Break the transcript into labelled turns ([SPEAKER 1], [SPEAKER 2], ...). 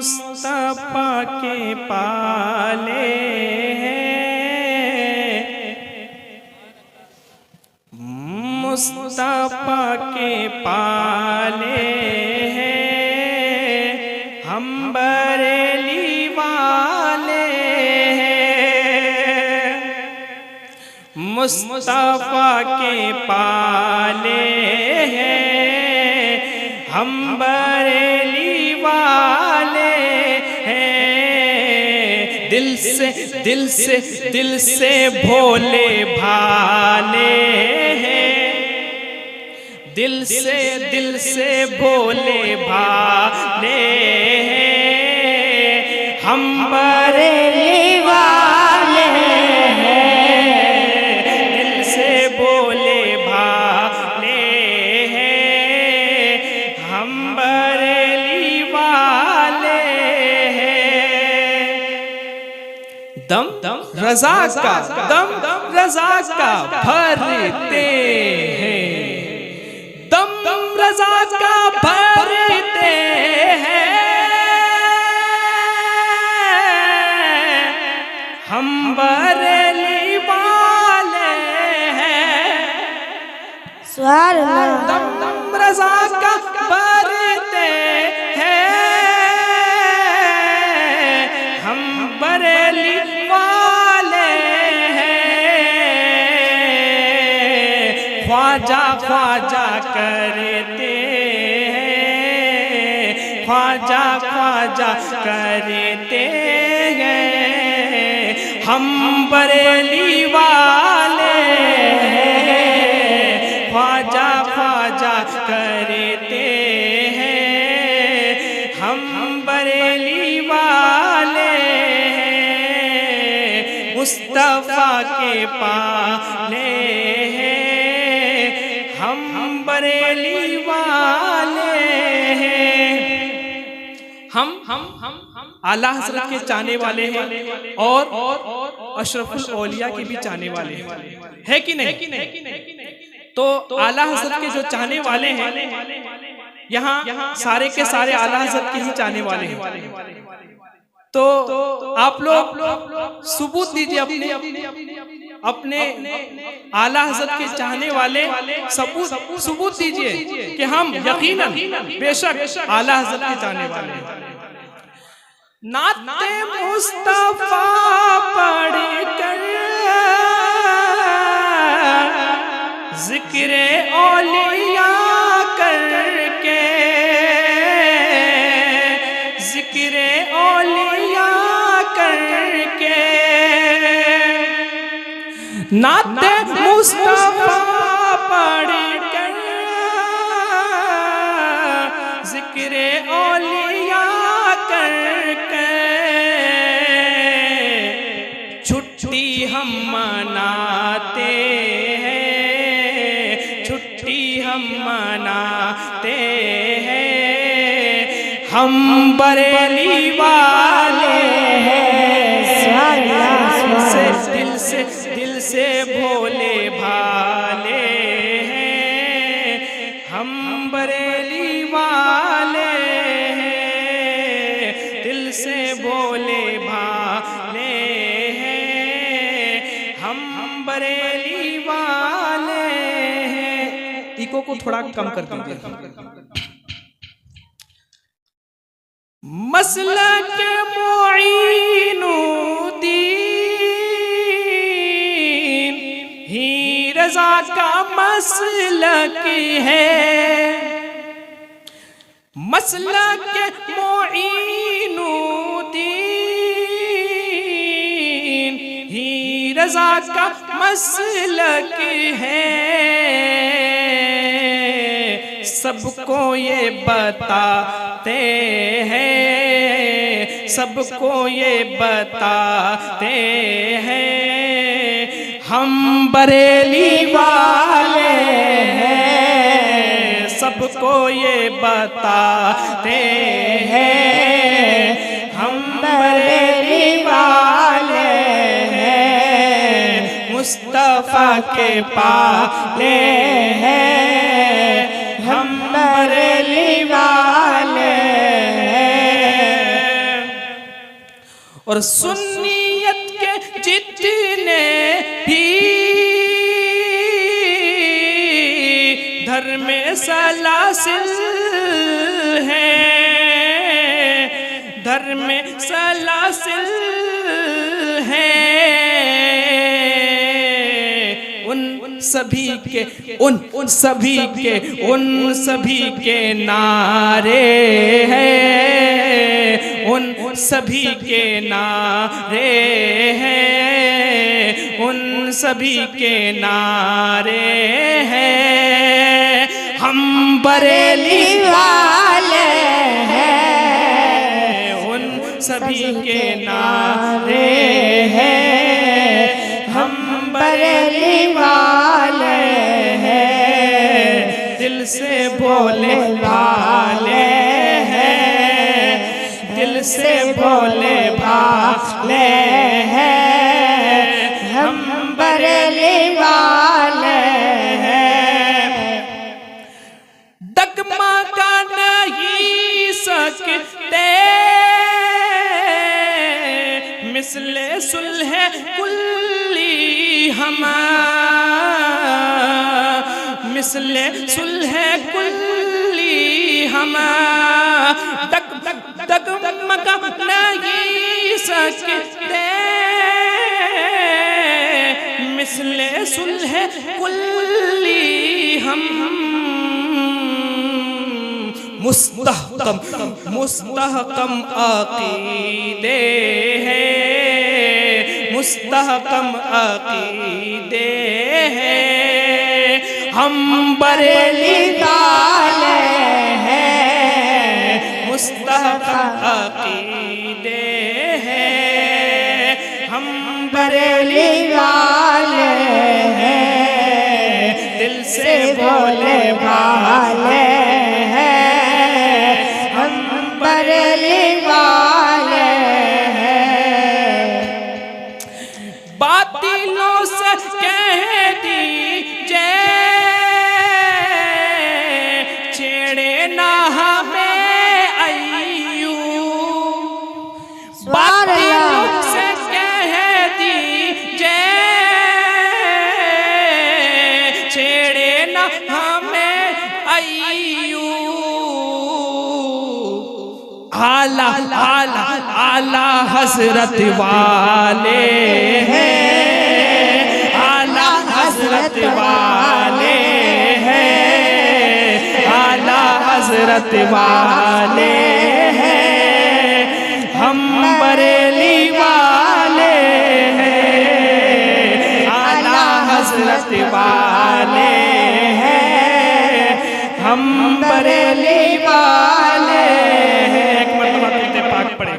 [SPEAKER 1] मुस्तफा के पाले हैं, मुस्तफा के पाले हैं, हम बरेली वाले हैं। मुस्तफा के पाले हैं, हम बरेली वाले हैं। दिल से भोले भाले हैं, दिल से भोले भाले हैं, हम बरेली वाले हैं। दिल से भोले भाले हैं, हम बरेली वाले हैं। दम रज़ा का भरते हैं, दम रज़ा का भरते हैं, हम बरेली वाले हैं। दम रज़ा का भरते हैं, हम बरेली वाले हैं। ख्वाजा ख्वाजा करते हैं, ख्वाजा ख्वाजा करते हैं, हम बरेली वाले हैं। ख्वाजा ख्वाजा करते हैं, हम बरेली वाले हैं। मुस्तफा के पाले हैं, हम बरेली वाले हैं। हम आला हज़रत के चाहने वाले हैं और अशरफुल औलिया के भी चाहने वाले हैं, है कि नहीं? तो आला हज़रत के जो चाहने वाले हैं, यहाँ सारे के सारे आला हज़रत के ही चाहने वाले हैं। तो आप लोग सबूत दीजिए अपने आला हज़रत के चाहने वाले, सबूत दीजिए कि हम यकीनन बेशक आला हज़रत के चाहने वाले हैं। नाते मुस्तफा पढ़ कर ज़िक्रे औलिया करके, ज़िक्रे औलिया करके, नाते मुस्तफा पढ़ कर ज़िक्रे औलिया करके, छुट्टी हम मनाते हैं, छुट्टी हम मनाते हैं, हम बरेली वाले हैं। दिल से भोले भाले हैं, हम बरेली वाले हैं। दिल से भोले भाले हैं, हम बरेली वाले हैं। इको को थोड़ा कम कर दीजिए। मसलक मुईनुद्दीन ही रज़ा का मसलक है, मसलक मुईनुद्दीन ही रज़ा का मसलक है। सबको ये बताते हैं, सबको ये बताते हैं, हम बरेली वाले हैं। सबको ये बताते हैं, हम बरेली वाले हैं। मुस्तफा के पाले हैं, हम बरेली वाले हैं। और सुन्नियत के जितने भी धर्म में सलासिल हैं, धर्म में सलासिल हैं, उन सभी के नारे हैं, उन सभी के नारे हैं, उन सभी के नारे हैं। हम बरेली वाले हैं, उन सभी के नारे हैं। हम बरेली वाले हैं, दिल से बोले भाले हैं, दिल से बोले भाले हैं। हम बरेली वाले हैं, डगमगा नहीं सकते मिसले सुलह कुल्ली हम, मिसले सुलह कुल्ली हम। डगमगा नहीं सकते मिसले सुलह कुल्ली हम। मुस्तहकम अक़ीदे हैं, मुस्तहकम अक़ीदे हैं। हम बरेली वाले हैं, मुस्तहकम अक़ीदे हैं। हम बरेली वाले हैं, दिल से बोले भाले हैं। हम बरेली वाले हैं, बातिलों से कह दीजिए छेड़े ना हमें अय्यू, बातिलों से कह दीजिए छेड़े ना हमें अय्यू। आला आला आला हजरत वाले हैं, आला हजरत वाले हैं, आला हजरत वाले हैं। हम बरेली वाले हैं, आला हजरत वाले हैं। हम बरेली वाले हैं। एक मरतबा पाक पढ़े।